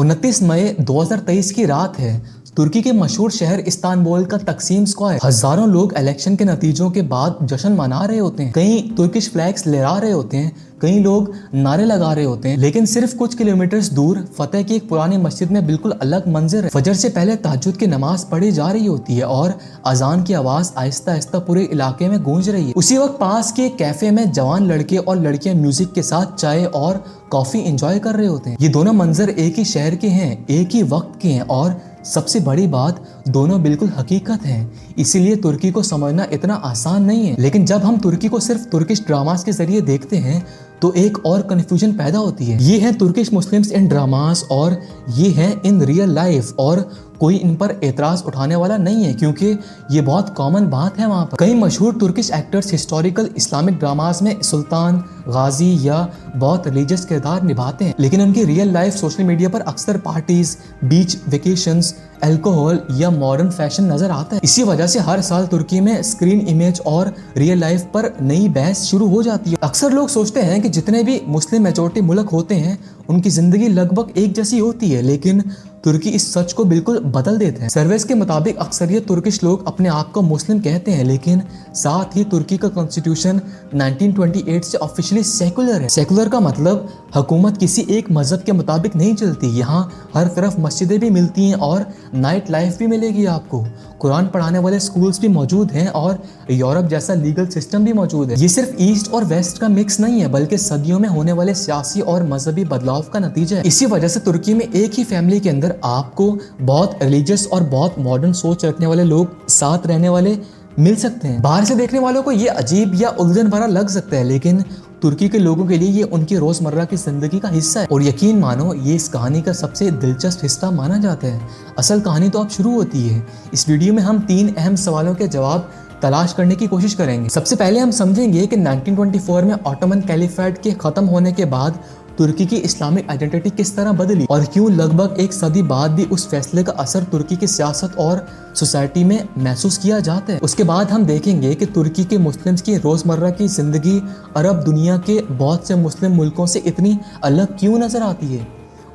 29 मई 2023 की रात है। तुर्की के मशहूर शहर इस्तांबुल का तक्सीम स्क्वायर। हजारों लोग इलेक्शन के नतीजों के बाद जश्न मना रहे होते हैं, कई तुर्किश फ्लैग्स लहरा रहे होते हैं, कई लोग नारे लगा रहे होते हैं। लेकिन सिर्फ कुछ किलोमीटर दूर फतेह की एक पुरानी मस्जिद में बिल्कुल अलग मंजर है। फजर से पहले तहज्जुद की नमाज पढ़ी जा रही होती है और अजान की आवाज आहिस्ता आहिस्ता पूरे इलाके में गूंज रही है। उसी वक्त पास के कैफे में जवान लड़के और लड़कियां म्यूजिक के साथ चाय और कॉफी एंजॉय कर रहे होते हैं। ये दोनों मंजर एक ही शहर के हैं, एक ही वक्त के हैं और सबसे बड़ी बात, दोनों बिल्कुल हकीकत हैं। इसीलिए तुर्की को समझना इतना आसान नहीं है। लेकिन जब हम तुर्की को सिर्फ तुर्किश ड्रामास के जरिए देखते हैं तो एक और कंफ्यूजन पैदा होती है। ये हैं तुर्किश मुस्लिम्स इन ड्रामास और ये हैं इन रियल लाइफ, और कोई इन पर एतराज उठाने वाला नहीं है क्योंकि ये बहुत कॉमन बात है वहाँ पर। कई मशहूर Turkish actors historical Islamic dramas में सुल्तान, गाजी या बहुत रिलीजियस किरदार निभाते हैं, लेकिन उनकी रियल लाइफ सोशल मीडिया पर अक्सर पार्टीज, बीच वेकेशंस, अल्कोहल या मॉडर्न फैशन नजर आता है। इसी वजह से हर साल तुर्की में स्क्रीन इमेज और रियल लाइफ पर नई बहस शुरू हो जाती है। अक्सर लोग सोचते हैं कि जितने भी मुस्लिम मेजॉरिटी मुल्क होते हैं उनकी जिंदगी लगभग एक जैसी होती है, लेकिन तुर्की इस सच को बिल्कुल बदल देते हैं। सर्वेस के मुताबिक अक्सरियत तुर्किश लोग अपने आप को मुस्लिम कहते हैं, लेकिन साथ ही तुर्की का कॉन्स्टिट्यूशन 1928 से ऑफिशियली सेकुलर है। सेकुलर का मतलब हुकूमत किसी एक मजहब के मुताबिक नहीं चलती। यहाँ हर तरफ मस्जिदें भी मिलती हैं और नाइट लाइफ भी मिलेगी आपको। कुरान पढ़ाने वाले स्कूल्स भी मौजूद हैं और यूरोप जैसा लीगल सिस्टम भी मौजूद है। ये सिर्फ ईस्ट और वेस्ट का मिक्स नहीं है, बल्कि सदियों में होने वाले सियासी और मजहबी बदलाव का नतीजा है। इसी वजह से तुर्की में एक ही फैमिली के अंदर आपको बहुत रिलीजियस और बहुत मॉडर्न सोच रखने वाले लोग साथ रहने वाले मिल सकते हैं। बाहर से देखने वालों को ये अजीब या उलझन भरा लग सकता है, लेकिन तुर्की के लोगों के लिए ये उनकी रोजमर्रा की जिंदगी का हिस्सा है। और यकीन मानो, ये इस कहानी का सबसे दिलचस्प हिस्सा माना जाता है। असल कहानी तो अब शुरू होती है। इस वीडियो में हम 3 अहम सवालों के जवाब तलाश करने की कोशिश करेंगे। सबसे पहले हम समझेंगे कि 1924 में ऑटोमन कैलिफेट के खत्म होने के बाद तुर्की की इस्लामिक आइडेंटिटी किस तरह बदली और क्यों लगभग एक सदी बाद भी उस फैसले का असर तुर्की की सियासत और सोसाइटी में महसूस किया जाता है। उसके बाद हम देखेंगे कि तुर्की के मुस्लिम्स की रोजमर्रा की जिंदगी अरब दुनिया के बहुत से मुस्लिम मुल्कों से इतनी अलग क्यों नजर आती है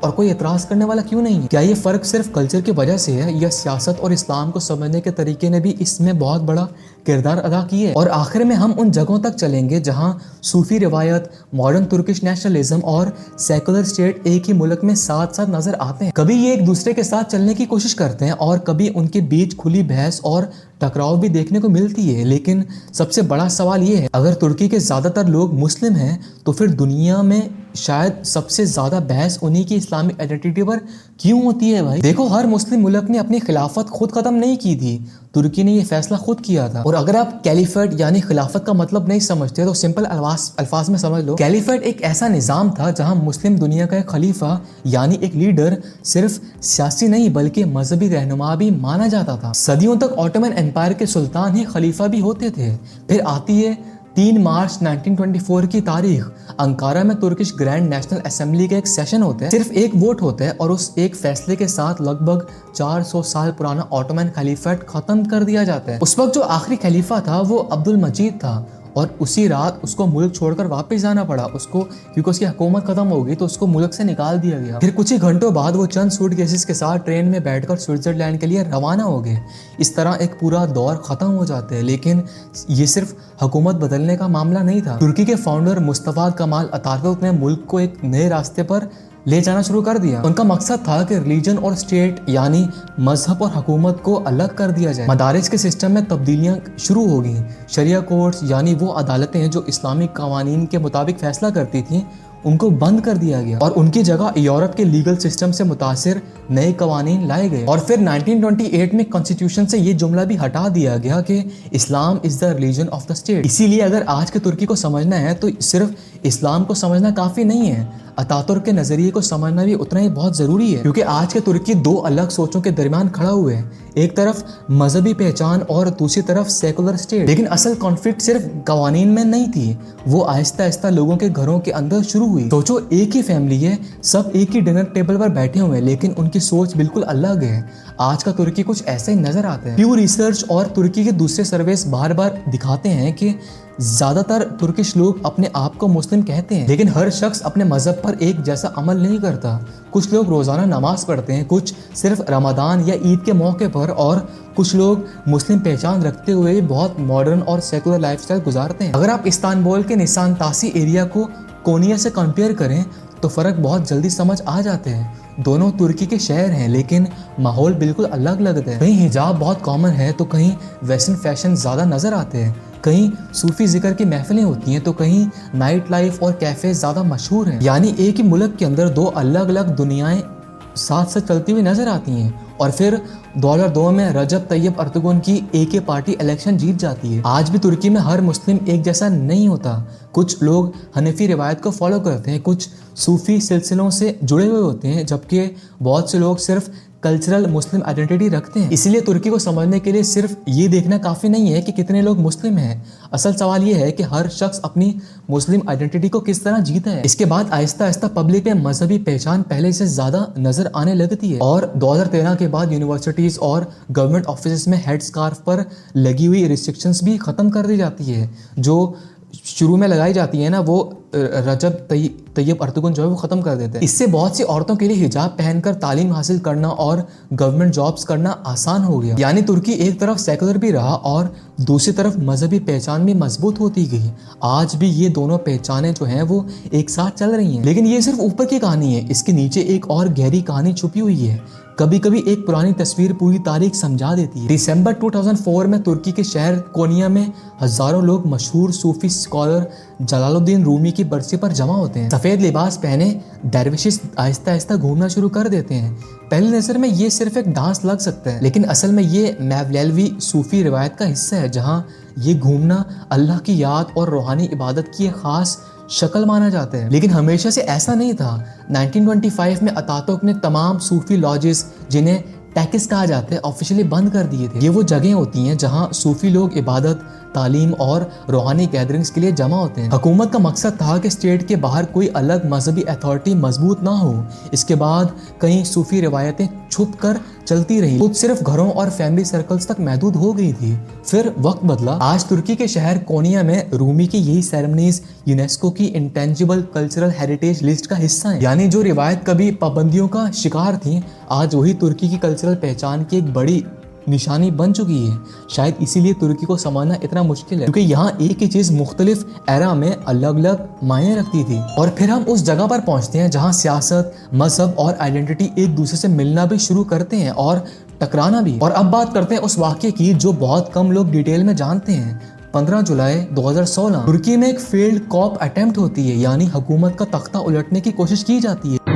और कोई एतराज करने वाला क्यों नहीं है। क्या ये फर्क सिर्फ कल्चर की वजह से है या सियासत और इस्लाम को समझने के तरीके ने भी इसमें बहुत बड़ा किरदार अदा किया है। और आखिर में हम उन जगहों तक चलेंगे जहां सूफी रिवायत, मॉडर्न तुर्किश नेशनलिज्म और सेकुलर स्टेट एक ही मुल्क में साथ साथ नजर आते हैं। कभी ये एक दूसरे के साथ चलने की कोशिश करते हैं और कभी उनके बीच खुली बहस और टकराव भी देखने को मिलती है। लेकिन सबसे बड़ा सवाल ये है, अगर तुर्की के ज्यादातर लोग मुस्लिम हैं तो फिर दुनिया में शायद सबसे ज्यादा बहस उन्हीं की इस्लामिक आइडेंटिटी पर क्यों होती है। भाई देखो, हर मुस्लिम मुल्क ने अपनी खिलाफत खुद खत्म नहीं की थी, तुर्की ने ये फैसला खुद किया था। और अगर आप कैलिफेट यानी खिलाफत का मतलब नहीं समझते तो सिंपल अल्फाज में समझ लो। कैलिफेट एक ऐसा निजाम था जहां मुस्लिम दुनिया का एक खलीफा यानी एक लीडर सिर्फ सियासी नहीं बल्कि मजहबी रहनुमा भी माना जाता था। सदियों तक ऑटोमन एम्पायर के सुल्तान ही खलीफा भी होते थे। फिर आती है 3 मार्च 1924 की तारीख। अंकारा में तुर्किश ग्रैंड नेशनल असेंबली का एक सेशन होता है। सिर्फ एक वोट होता है और उस एक फैसले के साथ लगभग 400 साल पुराना ऑटोमन खलीफेट खत्म कर दिया जाता है। उस वक्त जो आखिरी खलीफा था वो अब्दुल मजीद था और उसी रात उसको मुल्क छोड़कर वापस जाना पड़ा उसको, क्योंकि उसकी हुकूमत खत्म हो गई तो उसको मुल्क से निकाल दिया गया। फिर कुछ ही घंटों बाद वो चंद सूटकेसेस के साथ ट्रेन में बैठकर स्विट्जरलैंड के लिए रवाना हो गए। इस तरह एक पूरा दौर खत्म हो जाता है। लेकिन ये सिर्फ हुकूमत बदलने का मामला नहीं था। तुर्की के फाउंडर मुस्तफा कमाल अतातुर्क ने मुल्क को एक नए रास्ते पर ले जाना शुरू कर दिया। उनका मकसद था कि रिलीजन और स्टेट यानी मजहब और हुकूमत को अलग कर दिया जाए। मदारिस के सिस्टम में तब्दीलियां शुरू हो गई। शरिया कोर्ट्स यानी वो अदालतें जो इस्लामिक कवानीन के मुताबिक फैसला करती थी उनको बंद कर दिया गया और उनकी जगह यूरोप के लीगल सिस्टम से मुतासिर नए कवानीन लाए गए। और फिर 1928 में कॉन्स्टिट्यूशन से ये जुमला भी हटा दिया गया कि Islam is the religion of the state. इसीलिए अगर आज के तुर्की को समझना है तो सिर्फ इस्लाम को समझना काफी नहीं है, अतातुर्क के नजरिए को समझना भी उतना ही बहुत जरूरी है। क्योंकि आज के तुर्की 2 अलग सोचों के दरमियान खड़ा हुए है, एक तरफ मजहबी पहचान और दूसरी तरफ सेकुलर स्टेट। लेकिन असल कॉन्फ्लिक्ट सिर्फ कवानीन में नहीं थी, वो आहिस्ता आहिस्ता लोगों के घरों के अंदर शुरू हुई। सोचो, एक ही फैमिली है, सब एक ही डिनर टेबल पर बैठे हुए हैं, लेकिन उनकी सोच बिल्कुल अलग है। आज का तुर्की कुछ ऐसा ही नजर आता है। प्यू रिसर्च और तुर्की के दूसरे सर्वेस बार बार दिखाते हैं कि زیادہ تر ترکش لوگ اپنے آپ کو مسلم کہتے ہیں، لیکن ہر شخص اپنے مذہب پر ایک جیسا عمل نہیں کرتا۔ کچھ لوگ روزانہ نماز پڑھتے ہیں، کچھ صرف رمضان یا عید کے موقع پر، اور کچھ لوگ مسلم پہچان رکھتے ہوئے بہت ماڈرن اور سیکولر لائف سٹائل گزارتے ہیں۔ اگر آپ استنبول کے نسانتاسی ایریا کو کونیا سے کمپیئر کریں تو فرق بہت جلدی سمجھ آ جاتے ہیں۔ دونوں ترکی کے شہر ہیں لیکن ماحول بالکل الگ لگتا ہے۔ کہیں حجاب بہت کامن ہے تو کہیں ویسٹرن فیشن زیادہ نظر آتے ہیں، کہیں صوفی ذکر کی محفلیں ہوتی ہیں تو کہیں نائٹ لائف اور کیفے زیادہ مشہور ہیں۔ یعنی ایک ہی ملک کے اندر دو الگ الگ دنیایں ساتھ ساتھ چلتی ہوئی نظر آتی ہیں۔ اور پھر 2002 میں رجب طیب اردوغان کی AK پارٹی الیکشن جیت جاتی ہے۔ آج بھی ترکی میں ہر مسلم ایک جیسا نہیں ہوتا۔ کچھ لوگ حنفی روایت کو فالو کرتے ہیں، کچھ صوفی سلسلوں سے جڑے ہوئے ہوتے ہیں، جبکہ بہت سے لوگ صرف کلچرل مسلم آئیڈینٹی رکھتے ہیں۔ اسی لیے ترکی کو سمجھنے کے لیے صرف یہ دیکھنا کافی نہیں ہے کہ کتنے لوگ مسلم ہیں، اصل سوال یہ ہے کہ ہر شخص اپنی مسلم آئیڈینٹی کو کس طرح جیتا ہے۔ اس کے بعد آہستہ آہستہ پبلک میں مذہبی پہچان پہلے سے زیادہ نظر آنے لگتی ہے، اور 2013 کے بعد یونیورسٹیز اور گورنمنٹ آفیسز میں ہیڈ اسکارف پر لگی ہوئی ریسٹرکشنز بھی ختم کر دی جاتی ہے۔ جو شروع میں لگائی جاتی ہے نا، وہ رجب طیب اردوغان جو ہے وہ ختم کر دیتے ہیں۔ اس سے بہت سی عورتوں کے لیے حجاب پہن کر تعلیم حاصل کرنا اور گورنمنٹ جابز کرنا آسان ہو گیا۔ یعنی ترکی ایک طرف سیکولر بھی رہا اور دوسری طرف مذہبی پہچان بھی مضبوط ہوتی گئی۔ آج بھی یہ دونوں پہچانیں جو ہیں وہ ایک ساتھ چل رہی ہیں، لیکن یہ صرف اوپر کی کہانی ہے، اس کے نیچے ایک اور گہری کہانی چھپی ہوئی ہے۔ کبھی کبھی ایک پرانی تصویر پوری تاریخ سمجھا دیتی ہے۔ دسمبر 2004 میں ترکی کے شہر کونیا میں ہزاروں لوگ مشہور صوفی اسکالر جلال الدین رومی کی برسی پر جمع ہوتے ہیں۔ سفید لباس پہنے درویشز آہستہ آہستہ گھومنا شروع کر دیتے ہیں۔ پہلی نظر میں یہ صرف ایک ڈانس لگ سکتا ہے، لیکن اصل میں یہ میولیلوی صوفی روایت کا حصہ ہے، جہاں یہ گھومنا اللہ کی یاد اور روحانی عبادت کی ایک خاص شکل مانا جاتا ہے۔ لیکن ہمیشہ سے ایسا نہیں تھا۔ 1925 میں اتاتورک نے تمام صوفی لاجز، جنہیں ٹیکس کہا جاتا ہے، آفیشلی بند کر دیے تھے۔ یہ وہ جگہیں ہوتی ہیں جہاں صوفی لوگ عبادت، تعلیم اور روحانی گیدرنگز کے لیے جمع ہوتے ہیں۔ حکومت کا مقصد تھا کہ اسٹیٹ کے باہر کوئی الگ مذہبی اتھارٹی مضبوط نہ ہو۔ اس کے بعد کئی صوفی روایتیں چھپ کر چلتی رہی، خود صرف گھروں اور فیملی سرکلز تک محدود ہو گئی تھی۔ پھر وقت بدلا۔ آج ترکی کے شہر کونیا میں رومی کی یہی سیرمنیز یونیسکو کی انٹینجیبل کلچرل ہیریٹیج لسٹ کا حصہ ہیں۔ یعنی جو روایت کبھی پابندیوں کا شکار تھیں، آج وہی ترکی کی کلچرل پہچان کی ایک بڑی نشانی بن چکی ہے۔ شاید اسی لیے ترکی کو سمجھنا اتنا مشکل ہے، کیونکہ یہاں ایک ہی چیز مختلف ایرا میں الگ الگ معنی رکھتی تھی۔ اور پھر ہم اس جگہ پر پہنچتے ہیں جہاں سیاست، مذہب اور آئیڈینٹی ایک دوسرے سے ملنا بھی شروع کرتے ہیں اور ٹکرانا بھی۔ اور اب بات کرتے ہیں اس واقعے کی جو بہت کم لوگ ڈیٹیل میں جانتے ہیں۔ 15 جولائی 2016 ترکی میں ایک فیلڈ کاپ اٹیمپٹ ہوتی ہے، یعنی حکومت کا تختہ الٹنے کی کوشش کی جاتی ہے۔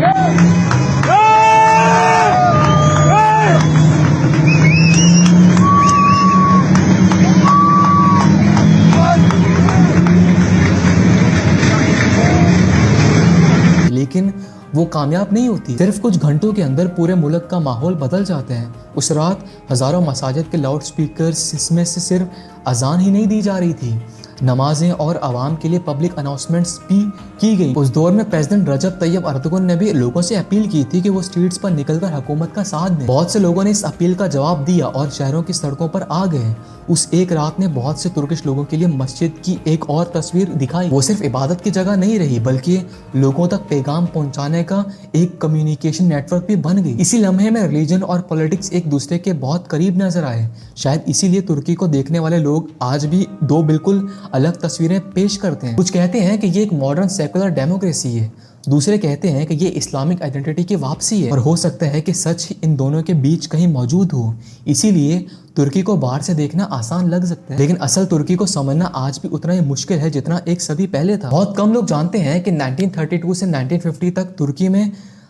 لیکن وہ کامیاب نہیں ہوتی۔ صرف کچھ گھنٹوں کے اندر پورے ملک کا ماحول بدل جاتا ہے۔ اس رات ہزاروں مساجد کے لاؤڈ سپیکرز میں سے صرف اذان ہی نہیں دی جا رہی تھی، نمازیں اور عوام کے لیے پبلک اناؤنسمنٹس بھی کی گئی۔ اس دور میں پریزیڈنٹ رجب طیب اردوغان نے بھی لوگوں سے اپیل کی تھی کہ وہ اسٹریٹس پر نکل کر حکومت کا ساتھ دیں۔ بہت سے لوگوں نے اس اپیل کا جواب دیا اور شہروں کی سڑکوں پر آ گئے۔ اس ایک رات نے بہت سے ترکش لوگوں کے لیے مسجد کی ایک اور تصویر دکھائی۔ وہ صرف عبادت کی جگہ نہیں رہی بلکہ لوگوں تک پیغام پہنچانے کا ایک کمیونیکیشن نیٹ ورک بھی بن گئی۔ اسی لمحے میں ریلیجن اور پولیٹکس ایک دوسرے کے بہت قریب نظر آئے۔ شاید اسی لیے ترکی کو دیکھنے والے لوگ آج بھی دو بالکل الگ تصویریں پیش کرتے ہیں۔ کچھ کہتے ہیں کہ یہ ایک ماڈرن سیکولر ڈیموکریسی ہے، دوسرے کہتے ہیں کہ یہ اسلامک آئیڈینٹی کی واپسی ہے، اور ہو سکتا ہے کہ سچ ان دونوں کے بیچ کہیں موجود ہو۔ اسی لیے ترکی کو باہر سے دیکھنا آسان لگ سکتا ہے، لیکن اصل ترکی کو سمجھنا آج بھی اتنا ہی مشکل ہے جتنا ایک صدی پہلے تھا۔ بہت کم لوگ جانتے ہیں کہ 1932 سے 1950 تک ترکی میں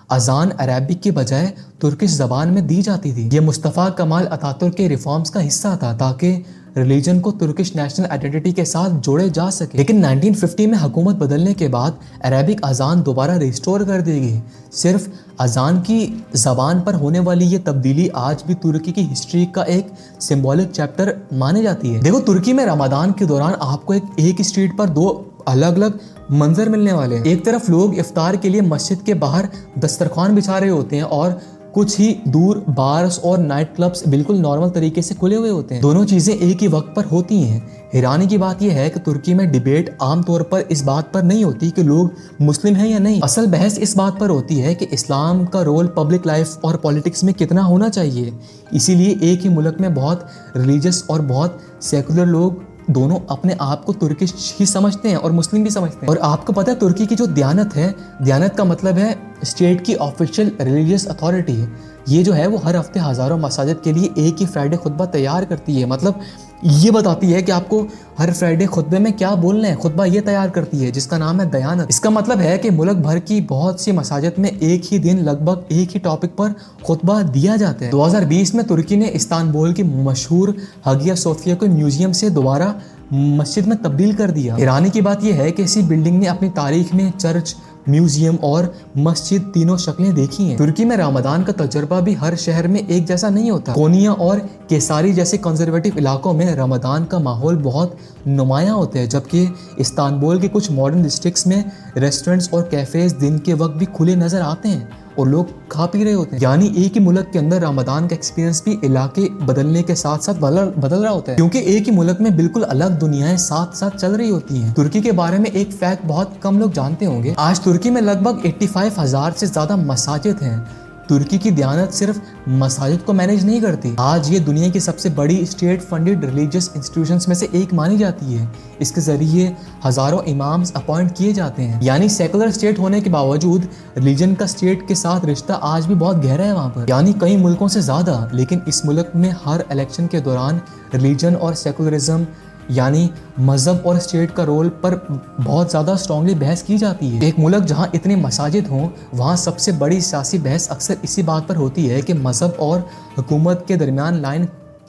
اذان عربک کے بجائے ترکش زبان میں دی جاتی تھی۔ یہ مصطفیٰ کمال اتاتورک کے ریفارمز کا حصہ تھا تاکہ ریلیجن کو ترکش نیشنل آئیڈینٹی کے ساتھ جوڑے جا سکے۔ لیکن 1950 میں حکومت بدلنے کے بعد عربک اذان دوبارہ ریسٹور کر دی گئی۔ صرف اذان کی زبان پر ہونے والی یہ تبدیلی آج بھی ترکی کی ہسٹری کا ایک سمبولک چیپٹر مانی جاتی ہے۔ دیکھو، ترکی میں رمضان کے دوران آپ کو ایک اسٹریٹ پر دو الگ الگ منظر ملنے والے ہیں۔ ایک طرف لوگ افطار کے لیے مسجد کے باہر دسترخوان بچھا رہے ہوتے ہیں اور कुछ ही दूर बार्स और नाइट क्लब्स बिल्कुल नॉर्मल तरीके से खुले हुए होते हैं। दोनों चीजें एक ही वक्त पर होती हैं। हैरानी की बात यह है कि तुर्की में डिबेट आमतौर पर इस बात पर नहीं होती कि लोग मुस्लिम हैं या नहीं। असल बहस इस बात पर होती है कि इस्लाम का रोल पब्लिक लाइफ और पॉलिटिक्स में कितना होना चाहिए। इसीलिए एक ही मुल्क में बहुत रिलीजियस और बहुत सेकुलर लोग दोनों अपने आप को तुर्किश ही समझते हैं और मुस्लिम भी समझते हैं। और आपको पता है तुर्की की जो दियानत है, दियानत का मतलब है स्टेट की ऑफिशियल रिलीजियस अथॉरिटी है। ये जो है वो हर हफ्ते हज़ारों मसाजिद के लिए एक ही फ्राइडे खुतबा तैयार करती है। मतलब ये बताती है कि आपको हर फ्राइडे खुतबे में क्या बोलना है। खुतबा ये तैयार करती है जिसका नाम है दयानत। इसका मतलब है कि मुल्क भर की बहुत सी मसाजिद में एक ही दिन लगभग एक ही टॉपिक पर खुतबा दिया जाता है। 2020 में तुर्की ने इस्तांबुल की मशहूर हगिया सोफिया को म्यूजियम से दोबारा मस्जिद में तब्दील कर दिया। हैरानी की बात यह है कि इसी बिल्डिंग ने अपनी तारीख में चर्च, म्यूजियम और मस्जिद तीनों शक्लें देखी हैं। तुर्की में रमजान का तजुर्बा भी हर शहर में एक जैसा नहीं होता। कोनिया और केसारी जैसे कंजर्वेटिव इलाकों में रमजान का माहौल बहुत नुमायां होता है, जबकि इस्तांबुल के कुछ मॉडर्न डिस्ट्रिक्ट्स में रेस्टोरेंट्स और कैफेज दिन के वक्त भी खुले नजर आते हैं और लोग खा पी रहे होते हैं। यानी एक ही मुल्क के अंदर रमजान का एक्सपीरियंस भी इलाके बदलने के साथ साथ बदल रहा होता है, क्योंकि एक ही मुल्क में बिल्कुल अलग दुनियाएं साथ साथ चल रही होती हैं। तुर्की के बारे में एक फैक्ट बहुत कम लोग जानते होंगे। आज तुर्की में लगभग 85,000 से ज्यादा मसाजिद हैं। तुर्की की दियानत सिर्फ मसाजिद को मैनेज नहीं करती, आज ये दुनिया की सबसे बड़ी स्टेट फंडेड रिलीजियस इंस्टीट्यूशंस में से एक मानी जाती है। इसके जरिए हजारों इमाम्स अपॉइंट किए जाते हैं। यानी सेकुलर स्टेट होने के बावजूद रिलीजन का स्टेट के साथ रिश्ता आज भी बहुत गहरा है वहाँ पर, यानी कई मुल्कों से ज्यादा। लेकिन इस मुल्क में हर इलेक्शन के दौरान रिलीजन और सेकुलरिज्म यानी मजहब और स्टेट का रोल पर बहुत ज़्यादा स्ट्रांगली बहस की जाती है। एक मुल्क जहाँ इतने मसाजिद हों, वहाँ सबसे बड़ी सियासी बहस अक्सर इसी बात पर होती है कि मजहब और हुकूमत के दरमियान लाइन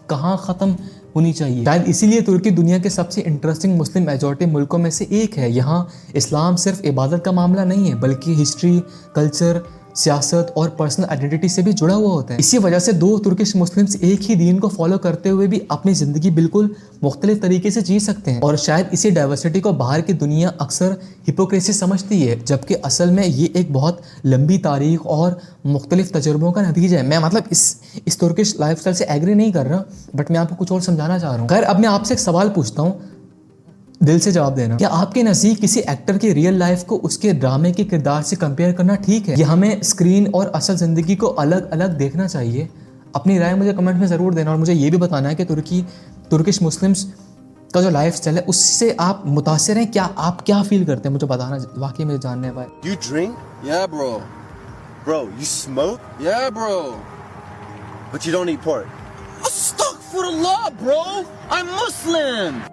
कहाँ ख़त्म होनी चाहिए। शायद इसीलिए तुर्की दुनिया के सबसे इंटरेस्टिंग मुस्लिम मेजॉरिटी मुल्कों में से एक है। यहाँ इस्लाम सिर्फ इबादत का मामला नहीं है, बल्कि हिस्ट्री, कल्चर, सियासत और पर्सनल आइडेंटिटी से भी जुड़ा हुआ होता है। इसी वजह से दो तुर्किश मुस्लिम्स एक ही दीन को फॉलो करते हुए भी अपनी ज़िंदगी बिल्कुल मुख्तलिफ तरीके से जी सकते हैं। और शायद इसी डाइवर्सिटी को बाहर की दुनिया अक्सर हिपोक्रेसी समझती है, जबकि असल में ये एक बहुत लंबी तारीख और मुख्तलिफ तजुर्बों का नतीजा है। मैं मतलब इस तुर्किश लाइफस्टाइल से एग्री नहीं कर रहा, बट मैं आपको कुछ और समझाना चाह रहा हूँ। खैर, अब मैं आपसे एक सवाल पूछता हूँ, दिल से जवाब देना। क्या आपके नज़दीक किसी एक्टर की रियल लाइफ को उसके ड्रामे के किरदार से कंपेयर करना ठीक है, या हमें स्क्रीन और असल ज़िंदगी को अलग अलग देखना चाहिए? अपनी राय मुझे कमेंट में ज़रूर देना, और मुझे ये भी बताना है कि तुर्किश मुस्लिम्स का जो लाइफ स्टाइल है उससे आप मुतासिर हैं क्या? आप क्या फील करते हैं? मुझे बताना, वाकई मुझे जानना है भाई। You drink? Yeah, bro. Bro, you smoke? Yeah, bro. But you don't eat pork. Astaghfirullah, bro. I'm Muslim.